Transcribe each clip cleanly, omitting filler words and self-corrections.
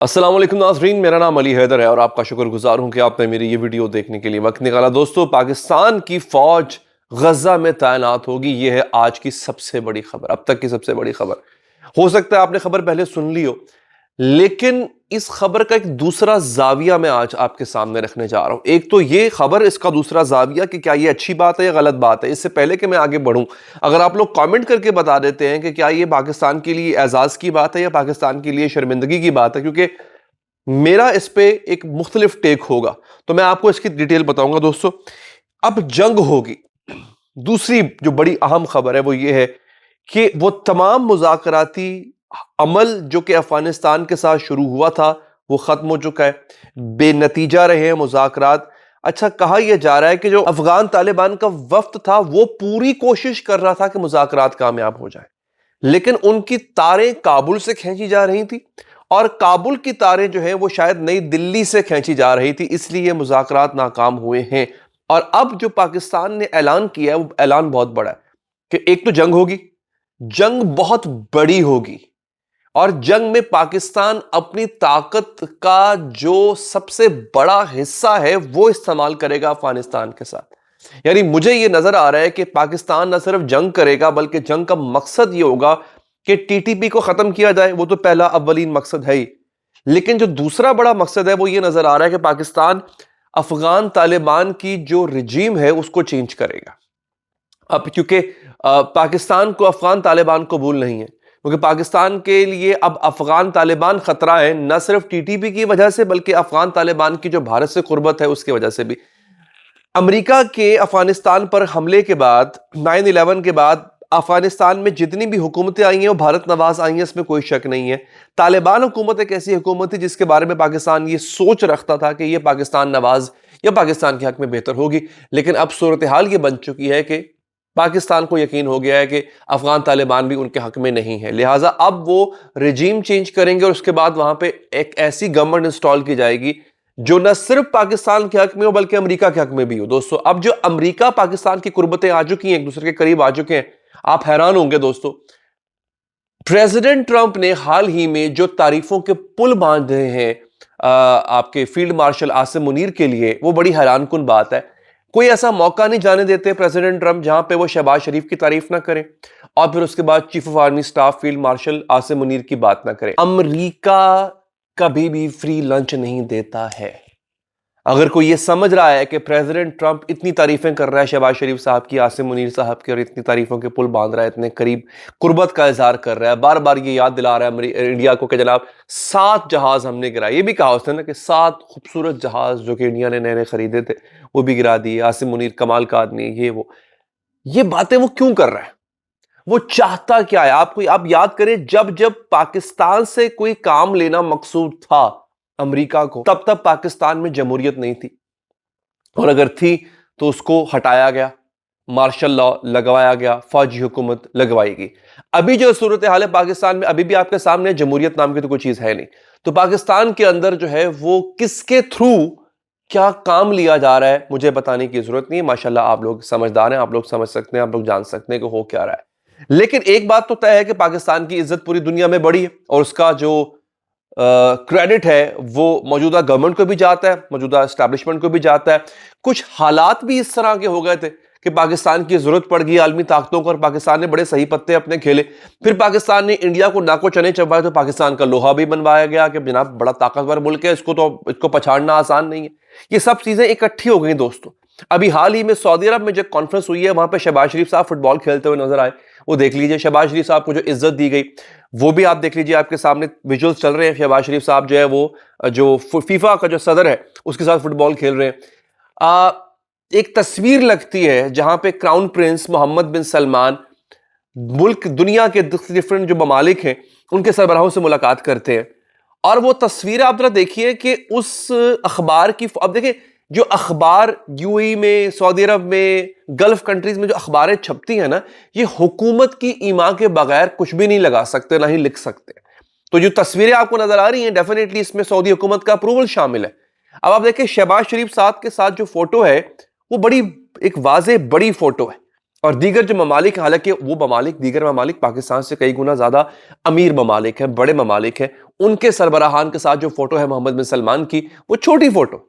अस्सलाम वालेकुम नाज़रीन, मेरा नाम अली हैदर है और आपका शुक्रगुजार हूं कि आपने मेरी ये वीडियो देखने के लिए वक्त निकाला। दोस्तों, पाकिस्तान की फौज गजा में तैनात होगी, ये है आज की सबसे बड़ी खबर, अब तक की सबसे बड़ी खबर। हो सकता है आपने खबर पहले सुन ली हो, लेकिन इस खबर का एक दूसरा जाविया मैं आज आपके सामने रखने जा रहा हूं। एक तो ये खबर, इसका दूसरा जाविया कि क्या ये अच्छी बात है या गलत बात है। इससे पहले कि मैं आगे बढ़ूं, अगर आप लोग कमेंट करके बता देते हैं कि क्या ये पाकिस्तान के लिए एजाज की बात है या पाकिस्तान के लिए शर्मिंदगी की बात है, क्योंकि मेरा इस पे एक मुख्तलिफ टेक होगा, तो मैं आपको इसकी डिटेल बताऊंगा। दोस्तों, अब जंग होगी। दूसरी जो बड़ी अहम खबर है वो ये है कि वो तमाम मुज़ाकराती अमल जो कि अफगानिस्तान के साथ शुरू हुआ था वो खत्म हो चुका है, बेनतीजा रहे हैं मुज़ाकरात। अच्छा, कहा यह जा रहा है कि जो अफगान तालिबान का वफ्द था वो पूरी कोशिश कर रहा था कि मुज़ाकरात कामयाब हो जाए, लेकिन उनकी तारें काबुल से खींची जा रही थी और काबुल की तारें जो है वो शायद नई दिल्ली से खींची जा रही थी, इसलिए मुज़ाकरात नाकाम हुए हैं। और अब जो पाकिस्तान ने ऐलान किया है वो ऐलान बहुत बड़ा है कि एक तो जंग होगी, जंग बहुत बड़ी होगी और जंग में पाकिस्तान अपनी ताकत का जो सबसे बड़ा हिस्सा है वो इस्तेमाल करेगा अफगानिस्तान के साथ। यानी मुझे यह नजर आ रहा है कि पाकिस्तान न सिर्फ जंग करेगा बल्कि जंग का मकसद यह होगा कि टीटीपी को खत्म किया जाए, वो तो पहला अव्वलीन मकसद है ही, लेकिन जो दूसरा बड़ा मकसद है वो ये नजर आ रहा है कि पाकिस्तान अफगान तालिबान की जो रिजीम है उसको चेंज करेगा। अब क्योंकि पाकिस्तान को अफगान तालिबान कबूल नहीं है, क्योंकि पाकिस्तान के लिए अब अफगान तालिबान खतरा है, न सिर्फ टीटीपी की वजह से बल्कि अफगान तालिबान की जो भारत से कुर्बत है उसकी वजह से भी। अमेरिका के अफगानिस्तान पर हमले के बाद, 9/11 के बाद अफगानिस्तान में जितनी भी हुकूमतें आई हैं वो भारत नवाज आई हैं, इसमें कोई शक नहीं है। तालिबान हुकूमत एक ऐसी हुकूमत थी जिसके बारे में पाकिस्तान ये सोच रखता था कि ये पाकिस्तान नवाज या पाकिस्तान के हक में बेहतर होगी, लेकिन अब सूरत हाल ये बन चुकी है कि पाकिस्तान को यकीन हो गया है कि अफगान तालिबान भी उनके हक में नहीं है, लिहाजा अब वो रिजीम चेंज करेंगे और उसके बाद वहां पे एक ऐसी गवर्नमेंट इंस्टॉल की जाएगी जो न सिर्फ पाकिस्तान के हक में हो बल्कि अमेरिका के हक में भी हो। दोस्तों, अब जो अमेरिका पाकिस्तान की कुर्बतें आ चुकी हैं, एक दूसरे के करीब आ चुके हैं, आप हैरान होंगे दोस्तों। प्रेसिडेंट ट्रंप ने हाल ही में जो तारीफों के पुल बांधे हैं आपके फील्ड मार्शल आसिम मुनीर के लिए, वो बड़ी हैरानकुन बात है। कोई ऐसा मौका नहीं जाने देते प्रेसिडेंट ट्रंप जहां पे वो शहबाज शरीफ की तारीफ ना करें और फिर उसके बाद chief of army staff field marshal Asim Munir की बात ना करें। अमेरिका कभी भी फ्री लंच नहीं देता है। अगर कोई ये समझ रहा है कि प्रेसिडेंट ट्रंप इतनी तारीफें कर रहा है शहबाज शरीफ साहब की, आसिम मुनीर साहब की, और इतनी तारीफों के पुल बांध रहा है, इतने करीब कुर्बत का इजहार कर रहा है, बार बार ये याद दिला रहा है इंडिया को कि जनाब 7 जहाज हमने गिराए। ये भी कहा उसने ना कि 7 खूबसूरत जहाज जो कि इंडिया ने नए नए खरीदे थे वो भी गिरा दिए। आसिम मुनीर कमाल का आदमी है, ये बातें वो क्यों कर रहा है? वो चाहता क्या है? आप याद करें, जब जब पाकिस्तान से कोई काम लेना मकसूद था अमेरिका को, तब तब पाकिस्तान में जमहूरियत नहीं थी, और अगर थी तो उसको हटाया गया, मार्शल लॉ लगवाया गया, फौजी हुकूमत लगवाई गई। अभी जो सूरत हाल है पाकिस्तान में, अभी भी आपके सामने जमहूरियत नाम की तो कोई चीज है नहीं। तो पाकिस्तान के अंदर जो है वो किसके थ्रू क्या काम लिया जा रहा है मुझे बताने की जरूरत नहीं है। माशाल्लाह आप लोग समझदार हैं, आप लोग समझ सकते हैं, आप लोग जान सकते हैं कि हो क्या रहा है। लेकिन एक बात तो तय है कि पाकिस्तान की इज्जत पूरी दुनिया में बड़ी है और उसका जो क्रेडिट है वो मौजूदा गवर्नमेंट को भी जाता है, मौजूदा एस्टैब्लिशमेंट को भी जाता है। कुछ हालात भी इस तरह के हो गए थे कि पाकिस्तान की जरूरत पड़ गई आलमी ताकतों को और पाकिस्तान ने बड़े सही पत्ते अपने खेले। फिर पाकिस्तान ने इंडिया को नाको चने चबाए तो पाकिस्तान का लोहा भी बनवाया गया कि जनाब बड़ा ताकतवर मुल्क है, इसको पछाड़ना आसान नहीं है। ये सब चीजें इकट्ठी हो गई दोस्तों। अभी हाल ही में सऊदी अरब में जो कॉन्फ्रेंस हुई है वहां पर शहबाज शरीफ साहब फुटबॉल खेलते हुए नजर आए, वो देख लीजिए। शहबाज शरीफ साहब को जो इज्जत दी गई वो भी आप देख लीजिए, आपके सामने विजुअल्स चल रहे हैं। शहबाज शरीफ साहब जो है वो जो फीफा का जो सदर है उसके साथ फुटबॉल खेल रहे हैं। एक तस्वीर लगती है जहां पे क्राउन प्रिंस मोहम्मद बिन सलमान मुल्क दुनिया के डिफरेंट जो ममालिक हैं उनके सरबराहों से मुलाकात करते हैं, और वो तस्वीर आप जरा देखिए कि उस अखबार की, अब देखिए जो अखबार यूएई में, सऊदी अरब में, गल्फ कंट्रीज में जो अखबारें छपती हैं ना, ये हुकूमत की ईमा के बगैर कुछ भी नहीं लगा सकते, ना ही लिख सकते। तो जो तस्वीरें आपको नजर आ रही हैं, डेफिनेटली इसमें सऊदी हुकूमत का अप्रूवल शामिल है। अब आप देखिए शहबाज शरीफ साहब के साथ जो फोटो है वो बड़ी एक वाज़ेह बड़ी फोटो है, और दीगर जो ममालिक, हालांकि वो ममालिक, दीगर ममालिक पाकिस्तान से कई गुना ज्यादा अमीर ममालिक हैं, बड़े ममालिक हैं, उनके सरबराहान के साथ जो फोटो है मोहम्मद बिन सलमान की, वो छोटी फोटो।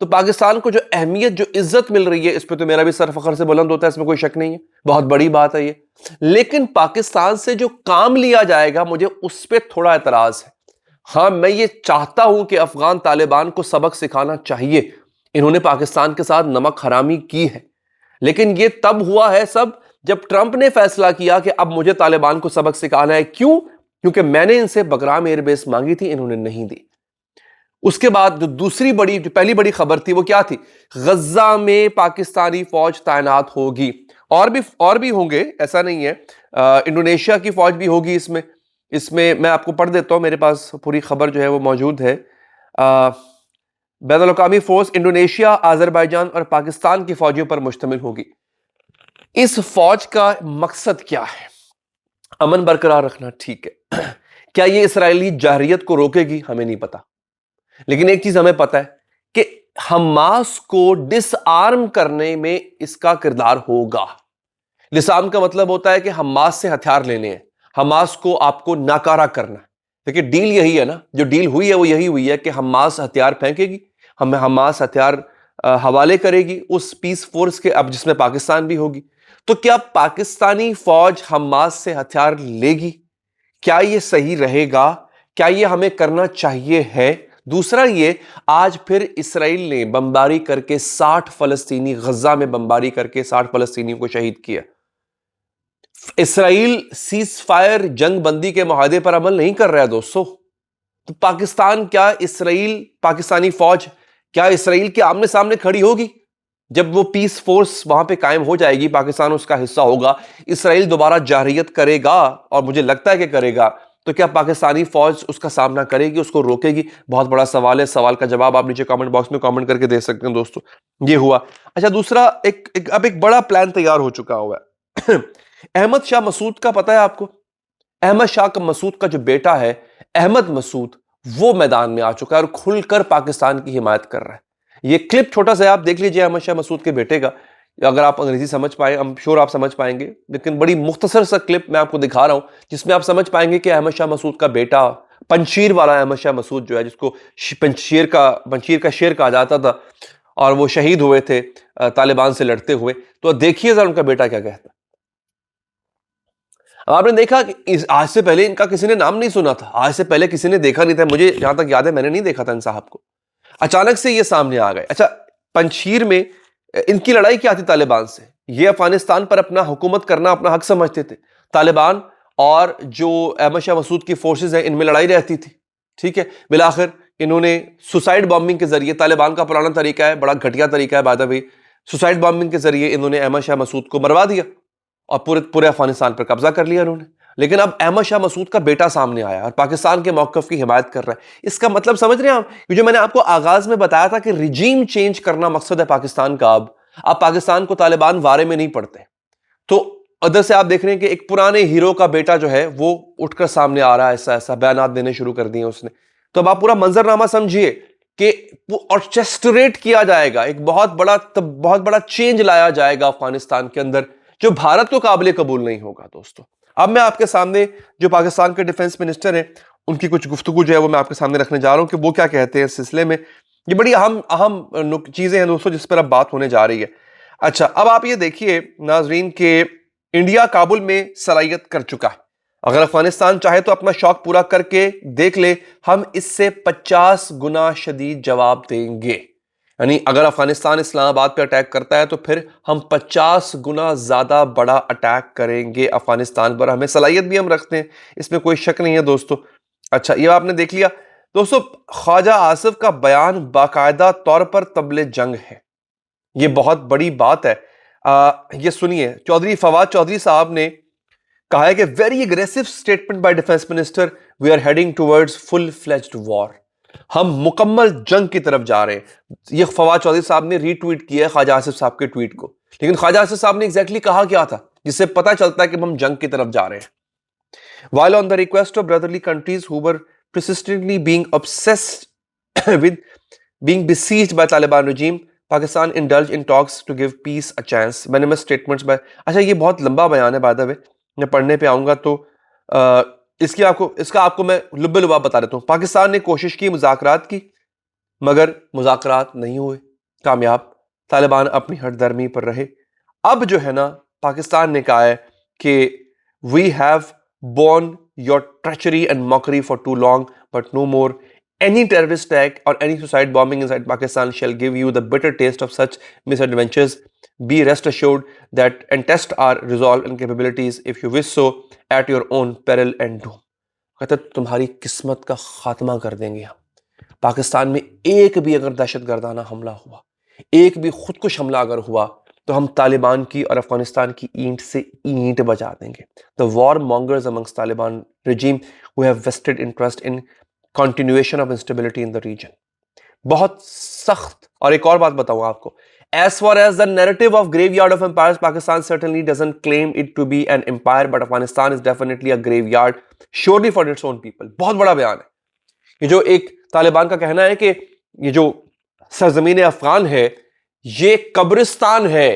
तो पाकिस्तान को जो अहमियत, जो इज्जत मिल रही है, इस पर तो मेरा भी सर फखर से बुलंद होता है, इसमें कोई शक नहीं है, बहुत बड़ी बात है ये। लेकिन पाकिस्तान से जो काम लिया जाएगा, मुझे उस पर थोड़ा एतराज है। हाँ, मैं ये चाहता हूं कि अफगान तालिबान को सबक सिखाना चाहिए, इन्होंने पाकिस्तान के साथ नमक हरामी की है, लेकिन ये तब हुआ है सब जब ट्रंप ने फैसला किया कि अब मुझे तालिबान को सबक सिखाना है। क्यों? क्योंकि मैंने इनसे बगराम एयरबेस मांगी थी, इन्होंने नहीं दी। उसके बाद जो दूसरी बड़ी, जो पहली बड़ी खबर थी, वो क्या थी? गज्जा में पाकिस्तानी फौज तैनात होगी, और भी होंगे, ऐसा नहीं है। इंडोनेशिया की फौज भी होगी इसमें। इसमें मैं आपको पढ़ देता हूं, मेरे पास पूरी खबर जो है वो मौजूद है। बैनुल अक़वामी फोर्स इंडोनेशिया, अजरबैजान और पाकिस्तान की फौजियों पर मुश्तमिल होगी। इस फौज का मकसद क्या है? अमन बरकरार रखना, ठीक है। क्या ये इसराइली जाररियत को रोकेगी? हमें नहीं पता, लेकिन एक चीज हमें पता है कि हमास को डिसआर्म करने में इसका किरदार होगा। डिसआर्म का मतलब होता है कि हमास से हथियार लेने हैं, हमास को आपको नाकारा करना है। देखिए, डील यही है ना, जो डील हुई है वो यही हुई है कि हमास हथियार फेंकेगी, हमास हथियार हवाले करेगी उस पीस फोर्स के, अब जिसमें पाकिस्तान भी होगी। तो क्या पाकिस्तानी फौज हमास से हथियार लेगी? क्या यह सही रहेगा? क्या यह हमें करना चाहिए है? दूसरा, ये आज फिर इसराइल ने बमबारी करके 60 फलस्तीनी, गज्जा में बमबारी करके 60 फलस्तीनियों को शहीद किया। इसराइल सीज फायर, जंग बंदी के मुआहदे पर अमल नहीं कर रहा है दोस्तों। तो पाकिस्तान, क्या इसराइल, पाकिस्तानी फौज क्या इसराइल के आमने सामने खड़ी होगी? जब वो पीस फोर्स वहां पे कायम हो जाएगी, पाकिस्तान उसका हिस्सा होगा, इसराइल दोबारा जाररियत करेगा, और मुझे लगता है कि करेगा, तो क्या पाकिस्तानी फौज उसका सामना करेगी, उसको रोकेगी? बहुत बड़ा सवाल है। सवाल का जवाब आप नीचे कमेंट बॉक्स में कमेंट करके दे सकते हैं दोस्तों। ये हुआ। अच्छा, दूसरा, अब एक बड़ा प्लान तैयार हो चुका हुआ है। अहमद शाह मसूद का पता है आपको? अहमद शाह मसूद का जो बेटा है अहमद मसूद, वो मैदान में आ चुका है और खुलकर पाकिस्तान की हिमायत कर रहा है। ये क्लिप छोटा सा आप देख लीजिए अहमद शाह मसूद के बेटे का। अगर आप अंग्रेजी समझ पाए, I'm श्योर आप समझ पाएंगे, लेकिन बड़ी मुख्तसर सा क्लिप मैं आपको दिखा रहा हूं, जिसमें आप समझ पाएंगे कि अहमद शाह मसूद का बेटा, पंशीर वाला अहमद शाह मसूद जो है, जिसको पंशीर का शेर कहा जाता था, और वो शहीद हुए थे तालिबान से लड़ते हुए। तो देखिए जरा उनका बेटा क्या कहता है। आपने देखा कि आज से पहले इनका किसी ने नाम नहीं सुना था, आज से पहले किसी ने देखा नहीं था, मुझे जहां तक याद है मैंने नहीं देखा था इन साहब को। अचानक से ये सामने आ गए। अच्छा, पंशीर में इनकी लड़ाई क्या थी तालिबान से? ये अफगानिस्तान पर अपना हुकूमत करना अपना हक समझते थे। तालिबान और जो अहमद शाह मसूद की फोर्सेस हैं, इनमें लड़ाई रहती थी, ठीक है। बिलाखिर इन्होंने सुसाइड बॉम्बिंग के जरिए, तालिबान का पुराना तरीका है, बड़ा घटिया तरीका है by the way, suicide bombing के जरिए इन्होंने अहमद शाह मसूद को मरवा दिया और पूरे अफगानिस्तान पर कब्जा कर लिया इन्होंने। लेकिन अब अहमद शाह मसूद का बेटा सामने आया और पाकिस्तान के मौक़िफ़ की हिमायत कर रहा है। इसका मतलब समझ रहे हैं आप? जो मैंने आपको आगाज में बताया था कि रिजीम चेंज करना मकसद है पाकिस्तान का। अब पाकिस्तान को तालिबान वारे में नहीं पड़ते। तो उधर से आप देख रहे हैं कि एक पुराने हीरो का बेटा जो है वो उठकर सामने आ रहा है, ऐसा ऐसा बयानात देने शुरू कर दिए उसने। तो अब आप पूरा मंजरनामा समझिए कि वो ऑर्केस्ट्रेट किया जाएगा, एक बहुत बड़ा चेंज लाया जाएगा अफगानिस्तान के अंदर, जो भारत को काबिल कबूल नहीं होगा दोस्तों। अब मैं आपके सामने जो पाकिस्तान के डिफेंस मिनिस्टर हैं, उनकी कुछ गुफ्तगू जो है वो मैं आपके सामने रखने जा रहा हूं कि वो क्या कहते हैं इस सिलसिले में। ये बड़ी अहम चीजें हैं दोस्तों, जिस पर अब बात होने जा रही है। अच्छा, अब आप ये देखिए नाजरीन के इंडिया काबुल में सरायत कर चुका है। अगर अफगानिस्तान चाहे तो अपना शौक पूरा करके देख ले, हम इससे 50 गुना शदीद जवाब देंगे। यानी अगर अफगानिस्तान इस्लामाबाद पे अटैक करता है तो फिर हम 50 गुना ज्यादा बड़ा अटैक करेंगे अफगानिस्तान पर। हमें सलाहियत भी हम रखते हैं, इसमें कोई शक नहीं है दोस्तों। अच्छा, ये आपने देख लिया दोस्तों। ख्वाजा आसिफ का बयान बाकायदा तौर पर तबले जंग है, ये बहुत बड़ी बात है। ये सुनिए, चौधरी फवाद चौधरी साहब ने कहा है कि very aggressive statement by defence minister, we are heading towards full fledged war. हम मुकम्मल जंग की तरफ जा रहे हैं। ये फवाद चौधरी साहब ने रीट्वीट किया है ख्वाजा आसिफ साहब के ट्वीट को। लेकिन ख्वाजा आसिफ साहब ने एग्जैक्टली कहा क्या था, जिससे पता चलता है कि हम जंग की तरफ जा रहे हैं। While on the request of brotherly countries who were persistently being obsessed with being besieged by Taliban regime, Pakistan indulged in talks to give peace a chance. Venomous statements by, अच्छा ये बहुत लंबा बयान है by the way, मैं पढ़ने पे आऊंगा तो इसका आपको मैं लुब्बे लुबाब बता देता हूं। पाकिस्तान ने कोशिश की मुज़ाकरात की, मगर मुज़ाकरात नहीं हुए कामयाब। तालिबान अपनी हठधर्मी पर रहे। अब जो है ना, पाकिस्तान ने कहा है कि we have borne your treachery and mockery for too long, but no more. Any terrorist attack or any suicide bombing inside Pakistan shall give you the bitter taste of such misadventures. Be rest assured that and test our resolve and capabilities if you wish so at your own peril and doom. कहते तुम्हारी किस्मत का खात्मा कर देंगे हम। पाकिस्तान में एक भी अगर दहशतगर्दाना हमला हुआ, एक भी खुदकुश हमला अगर हुआ, तो हम तालिबान की और अफगानिस्तान की ईंट से ईंट बजा देंगे। The war mongers amongst Taliban regime who have vested interest in continuation of instability in the region. बहुत सख्त। और एक और बात बताऊं आपको, as far as the narrative of graveyard of empires, Pakistan certainly doesn't claim it to be an empire, but Afghanistan is definitely a graveyard, surely for its own people. बहुत बड़ा बयान है ये। जो एक तालिबान का कहना है कि ये जो सरजमीन अफगान है ये कब्रिस्तान है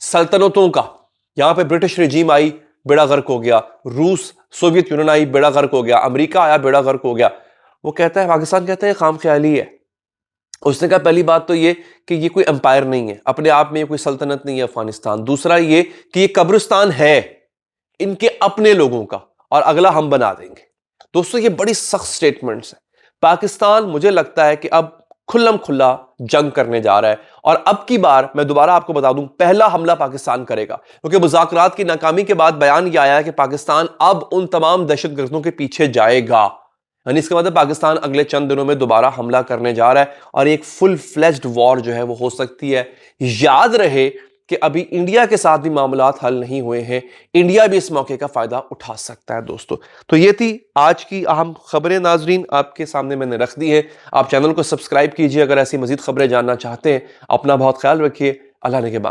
सल्तनतों का। यहां पे ब्रिटिश रिजीम आई, बेड़ा गर्क हो गया। रूस, सोवियत यूनियन आई, बेड़ा गर्क हो गया। अमेरिका आया, बेड़ा गर्क हो गया। वो कहता है, पाकिस्तान कहता है खाम ख्याली है। उसने कहा पहली बात तो ये कि ये कोई एम्पायर नहीं है, अपने आप में ये कोई सल्तनत नहीं है अफगानिस्तान। दूसरा ये कि ये कब्रिस्तान है इनके अपने लोगों का, और अगला हम बना देंगे। दोस्तों ये बड़ी सख्त स्टेटमेंट्स है। पाकिस्तान मुझे लगता है कि अब खुल्लम खुल्ला जंग करने जा रहा है, और अब की बार मैं दोबारा आपको बता दूं, पहला हमला पाकिस्तान करेगा, क्योंकि मुज़ाकरात की नाकामी के बाद बयान यह आया है कि पाकिस्तान अब उन तमाम दहशतगर्दों के पीछे जाएगा। यानी इसके मतलब पाकिस्तान अगले चंद दिनों में दोबारा हमला करने जा रहा है, और एक फुल फ्लेज्ड वॉर जो है वो हो सकती है। याद रहे कि अभी इंडिया के साथ भी मामलात हल नहीं हुए हैं, इंडिया भी इस मौके का फायदा उठा सकता है दोस्तों। तो ये थी आज की अहम खबरें नाजरीन, आपके सामने मैंने रख दी है। आप चैनल को सब्सक्राइब कीजिए अगर ऐसी मजीद खबरें जानना चाहते हैं। अपना बहुत ख्याल रखिए। अल्लाह ने के बाद।